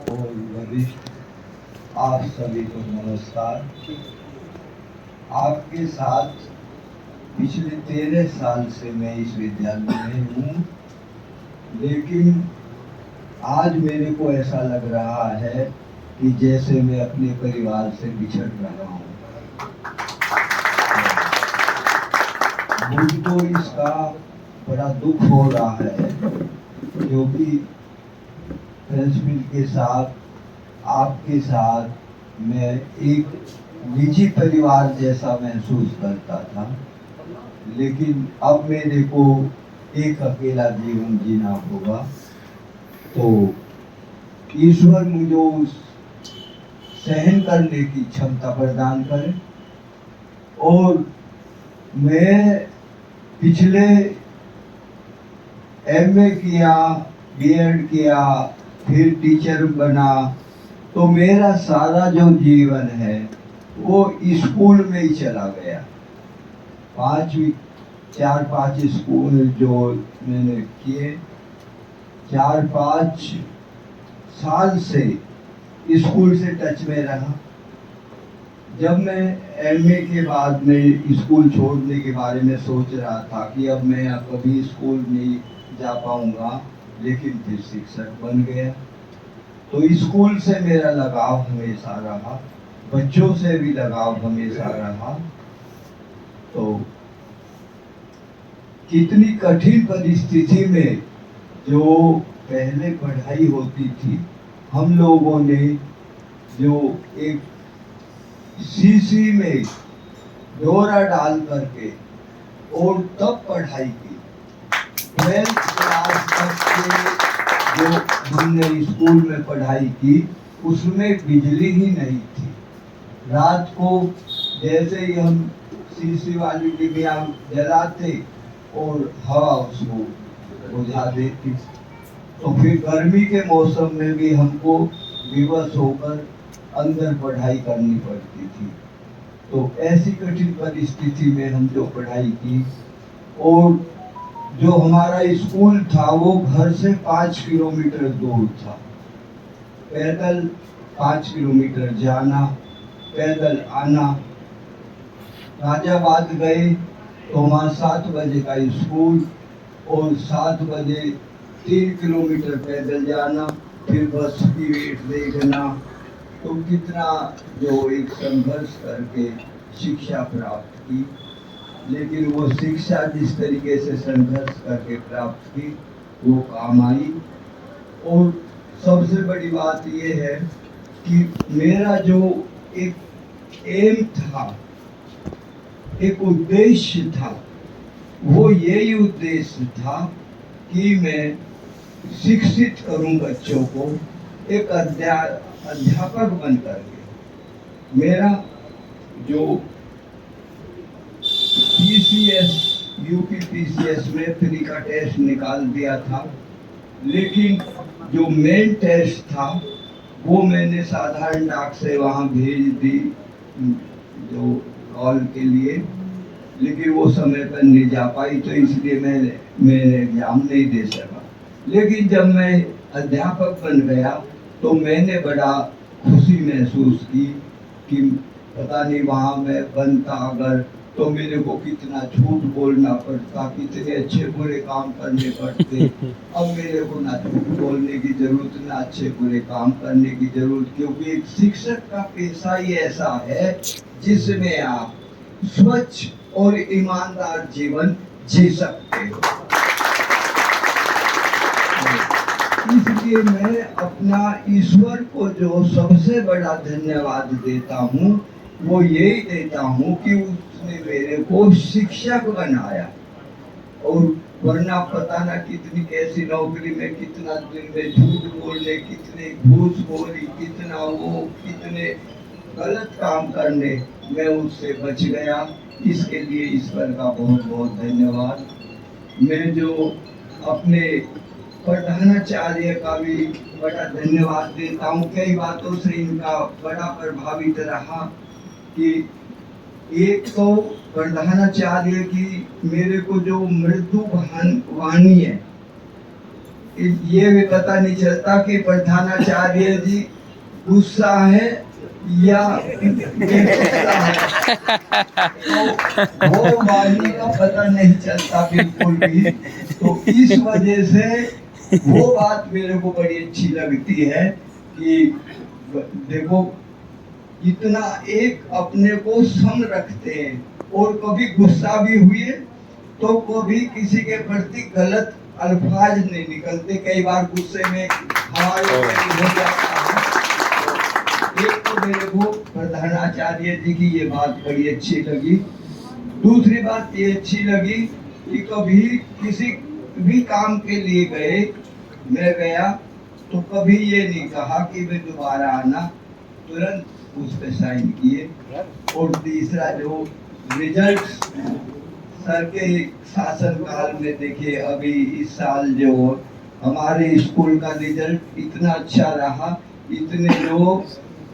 और वरिष्ठ, आप सभी को नमस्कार। आपके साथ पिछले 13 साल से मैं इस विद्यालय में हूँ, लेकिन आज मेरे को ऐसा लग रहा है कि जैसे मैं अपने परिवार से बिछड़ रहा हूँ। मुझको इसका बड़ा दुख हो रहा है, क्योंकि प्रिंसिपल के साथ, आपके साथ मैं एक निजी परिवार जैसा महसूस करता था, लेकिन अब मेरे को एक अकेला जीवन जीना होगा। तो ईश्वर मुझे उस सहन करने की क्षमता प्रदान करे। और मैं पिछले एमए किया, बीएड किया, फिर टीचर बना, तो मेरा सारा जो जीवन है वो स्कूल में ही चला गया। 4-5 स्कूल जो मैंने किए, 4-5 साल से स्कूल से टच में रहा। जब मैं एमए के बाद में स्कूल छोड़ने के बारे में सोच रहा था कि अब मैं कभी स्कूल नहीं जा पाऊंगा, लेकिन फिर शिक्षक बन गया। तो स्कूल से मेरा लगाव हमेशा रहा, बच्चों से भी लगाव हमेशा रहा। तो कितनी कठिन परिस्थिति में जो पहले पढ़ाई होती थी, हम लोगों ने जो एक शीशी में डोरा डाल करके और तब पढ़ाई की। 12th क्लास तक के जो हमने स्कूल में पढ़ाई की, उसमें बिजली ही नहीं थी। रात को जैसे ही हम शीशी वाली डिबिया जलाते और हवा उसको बुझा देती, तो फिर गर्मी के मौसम में भी हमको विवश होकर अंदर पढ़ाई करनी पड़ती थी। तो ऐसी कठिन परिस्थिति में हम जो पढ़ाई की, और जो हमारा स्कूल था वो घर से 5 किलोमीटर दूर था। पैदल 5 किलोमीटर जाना, पैदल आना। गाजियाबाद गए तो वहाँ 7 बजे का स्कूल, और 7 बजे 3 किलोमीटर पैदल जाना, फिर बस की वेट देखना। तो कितना जो एक संघर्ष करके शिक्षा प्राप्त की, लेकिन वो शिक्षा जिस तरीके से संघर्ष करके प्राप्त की वो काम आई। और सबसे बड़ी बात ये है कि मेरा जो एक एम था, एक उद्देश्य था, वो यही उद्देश्य था कि मैं शिक्षित करूं बच्चों को, एक अध्यापक बन करके। मेरा जो पीसीएस, यूपी पीसीएस में प्री का टेस्ट निकाल दिया था, लेकिन जो मेन टेस्ट था वो मैंने साधारण डाक से वहाँ भेज दी जो कॉल के लिए, लेकिन वो समय पर नहीं जा पाई, तो इसलिए मैंने एग्जाम नहीं दे सका। लेकिन जब मैं अध्यापक बन गया तो मैंने बड़ा खुशी महसूस की कि पता नहीं वहाँ मैं बनता अगर, तो मेरे को कितना झूठ बोलना पड़ता, कितने अच्छे बुरे काम करने पड़ते। अब मेरे को ना झूठ बोलने की जरूरत, ना अच्छे बुरे काम करने की जरूरत, क्योंकि एक शिक्षक का पेशा ही ऐसा है जिसमें आप स्वच्छ और ईमानदार जीवन जी सकते हो। इसलिए मैं अपना ईश्वर को जो सबसे बड़ा धन्यवाद देता हूँ, वो यही देता हूँ कि उसने मेरे को शिक्षक बनाया। और वरना पता ना कितनी कैसी नौकरी में कितना दिन में झूठ बोलने, कितने घूसखोरी, कितना वो, कितने गलत काम करने मैं उससे बच गया। इसके लिए ईश्वर का बहुत बहुत धन्यवाद। मैं जो अपने प्रधानाचार्य का भी बड़ा धन्यवाद देता हूँ। कई बातों से इनका बड़ा प्रभावित रहा कि एक तो प्रधानाचार्य की मेरे को जो मृदु वाणी है, ये भी पता नहीं चलता कि प्रधानाचार्य जी गुस्सा है या बेगुस्सा है, तो वो वाणी का पता नहीं चलता बिल्कुल भी। तो इस वजह से वो बात मेरे को बड़ी अच्छी लगती है कि देखो इतना एक अपने को सम रखते हैं, और कभी गुस्सा भी हुए तो कभी किसी के प्रति गलत अल्फाज नहीं निकलते। कई बार गुस्से में हमारे हो जाता है। एक तो मेरे को प्रधानाचार्य जी की ये बात बड़ी अच्छी लगी। दूसरी बात ये अच्छी लगी कि कभी किसी भी काम के लिए गए, मैं गया तो कभी ये नहीं कहा कि मैं दोबारा आना, तुरंत उस पे साइन किए। और तीसरा जो रिजल्ट सर के शासन काल में देखे, अभी इस साल जो हमारे स्कूल का रिजल्ट इतना अच्छा रहा, इतने लोग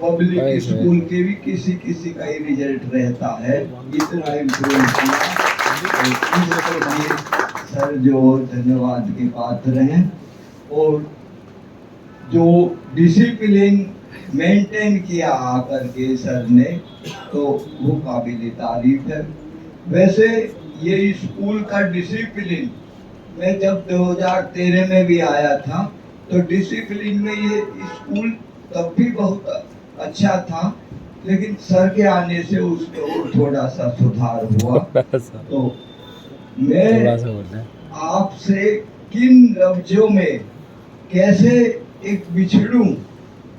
पब्लिक स्कूल के भी किसी किसी का ही रिजल्ट रहता है, इतना इम्प्रूव किया। सर जो धन्यवाद के पात्र हैं, और जो डिसिप्लिन मेंटेन किया आकर के सर ने, तो वो काबिल तारीफ है। वैसे ये स्कूल का डिसिप्लिन, मैं जब 2013 में भी आया था तो डिसिप्लिन में ये स्कूल तब भी बहुत अच्छा था, लेकिन सर के आने से उसमें और थोड़ा सा सुधार हुआ। तो मैं आपसे किन लफ्जों में कैसे एक बिछड़ूं,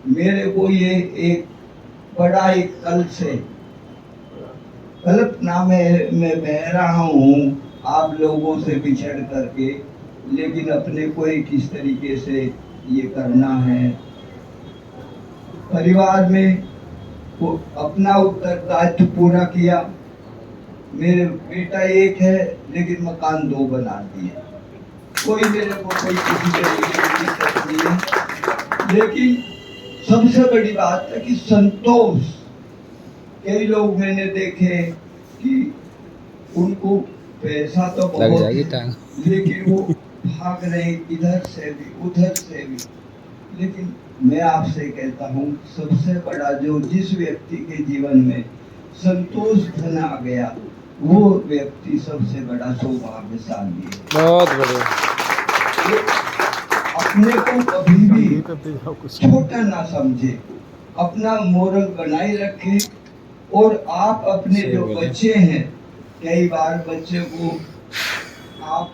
मेरे को ये एक बड़ा एक कल से कल्पना में मैं बह रहा हूँ आप लोगों से बिछड़ करके, लेकिन अपने को ही किस तरीके से ये करना है। परिवार में वो अपना उत्तरदायित्व पूरा किया। मेरे बेटा एक है लेकिन मकान 2 बना दिए। कोई मेरे को कोई किसी तरीके की दिक्कत नहीं है, लेकिन सबसे बड़ी बात है कि संतोष। कई लोग मैंने देखे कि उनको पैसा तो बहुत है, लेकिन वो भाग रहे इधर से भी उधर से भी। लेकिन मैं आपसे कहता हूँ, सबसे बड़ा जो जिस व्यक्ति के जीवन में संतोष धन आ गया, वो व्यक्ति सबसे बड़ा सौभाग्यशाली है। बहुत बढ़िया। अपने को कभी भी छोटा ना समझे, अपना मोरल बनाए रखे। और आप अपने जो बच्चे हैं, कई बार बच्चे को आप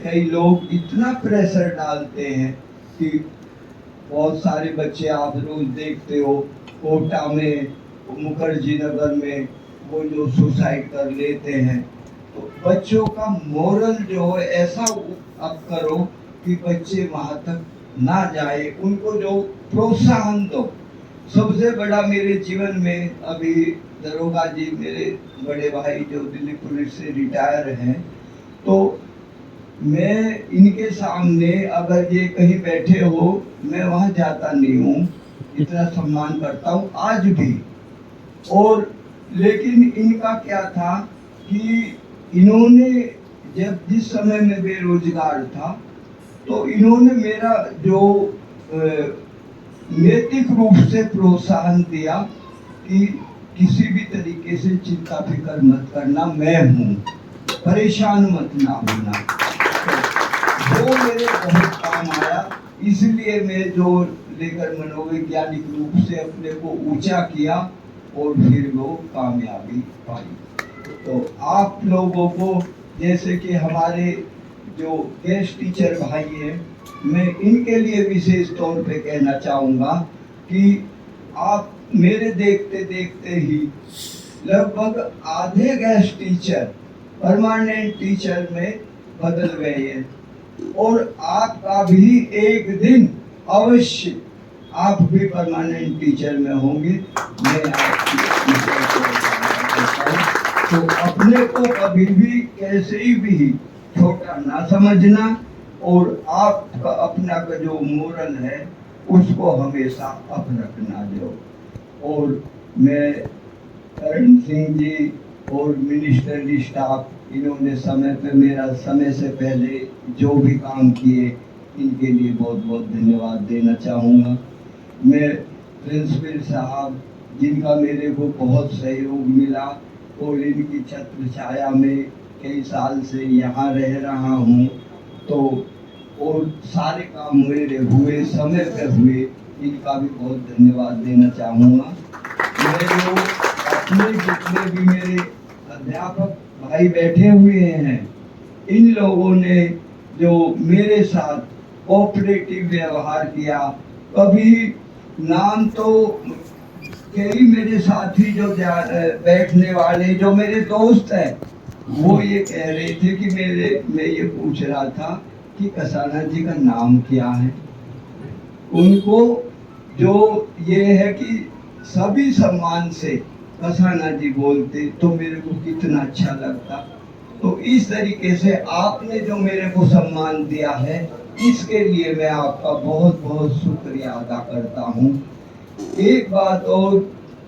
कई लोग इतना प्रेशर डालते हैं कि बहुत सारे बच्चे आप रोज देखते हो कोटा में, मुखर्जी नगर में, वो जो सुसाइड कर लेते हैं। तो बच्चों का मोरल जो है ऐसा अब करो कि बच्चे वहां तक ना जाए, उनको जो प्रोत्साहन दो। सबसे बड़ा मेरे जीवन में अभी दरोगा जी, मेरे बड़े भाई जो दिल्ली पुलिस से रिटायर हैं, तो मैं इनके सामने अगर ये कहीं बैठे हो, मैं वहां जाता नहीं हूँ, इतना सम्मान करता हूँ आज भी। और लेकिन इनका क्या था कि इन्होंने जब जिस समय में बेरोजगार था, तो इन्होंने मेरा जो नैतिक रूप से प्रोत्साहन दिया कि किसी भी तरीके से चिंता फिक्र मत करना, मैं हूँ, परेशान मत ना होना। तो वो मेरे बहुत काम आया। इसलिए मैं जो लेकर मनोवैज्ञानिक रूप से अपने को ऊंचा किया और फिर वो कामयाबी पाई। तो आप लोगों को, जैसे कि हमारे जो गेस्ट टीचर भाई हैं, मैं इनके लिए विशेष तौर पे कहना चाहूँगा कि आप मेरे देखते देखते ही लगभग आधे गेस्ट टीचर परमानेंट टीचर में बदल गए हैं, और आपका भी एक दिन अवश्य आप भी परमानेंट टीचर में होंगे। मैं तो अपने को कभी भी कैसे भी छोटा ना समझना, और आपका अपना का जो मोरल है उसको हमेशा अप रखना जो। और मैं करण सिंह जी और मिनिस्टरी स्टाफ, इन्होंने समय पे मेरा समय से पहले जो भी काम किए, इनके लिए बहुत बहुत धन्यवाद देना चाहूँगा। मैं प्रिंसिपल साहब जिनका मेरे को बहुत सहयोग मिला और इनकी छत्र छाया में कई साल से यहाँ रह रहा हूँ, तो और सारे काम मेरे हुए समय पे हुए, इनका भी बहुत धन्यवाद देना चाहूँगा। मैं जो अपने जितने भी मेरे अध्यापक भाई बैठे हुए हैं, इन लोगों ने जो मेरे साथ कोऑपरेटिव व्यवहार किया, कभी नाम तो कई मेरे साथी जो बैठने वाले जो मेरे दोस्त हैं, वो ये कह रहे थे कि मैं ये पूछ रहा था कि कसाना जी का नाम क्या है। उनको जो ये है कि सभी सम्मान से कसाना जी बोलते तो मेरे को कितना अच्छा लगता। तो इस तरीके से आपने जो मेरे को सम्मान दिया है, इसके लिए मैं आपका बहुत बहुत शुक्रिया अदा करता हूँ। एक बात और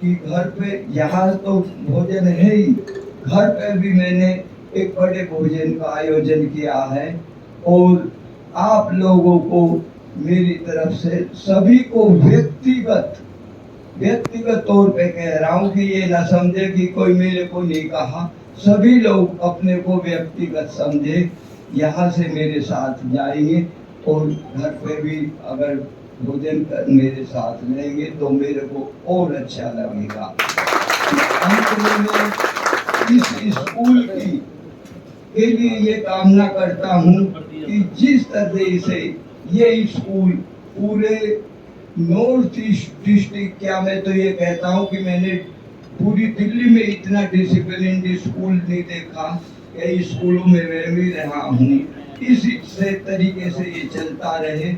कि घर पे, यहाँ तो भोजन है ही, घर पे भी मैंने एक बड़े भोजन का आयोजन किया है और आप लोगों को मेरी तरफ से सभी को व्यक्तिगत तौर पे कह रहा हूँ कि ये ना समझे कि कोई मेरे को नहीं कहा, सभी लोग अपने को व्यक्तिगत समझे, यहाँ से मेरे साथ जाएंगे और घर पे भी अगर भोजन मेरे साथ लेंगे तो मेरे को और अच्छा लगेगा। अंत में मैं इस स्कूल की के लिए ये कामना करता हूँ कि जिस तरह से ये स्कूल पूरे नॉर्थ ईस्ट डिस्ट्रिक्ट, क्या मैं तो ये कहता हूँ कि मैंने पूरी दिल्ली में इतना डिसिप्लिन स्कूल नहीं देखा, कई स्कूलों में मैं भी रहा हूँ। इसी से तरीके से ये चलता रहे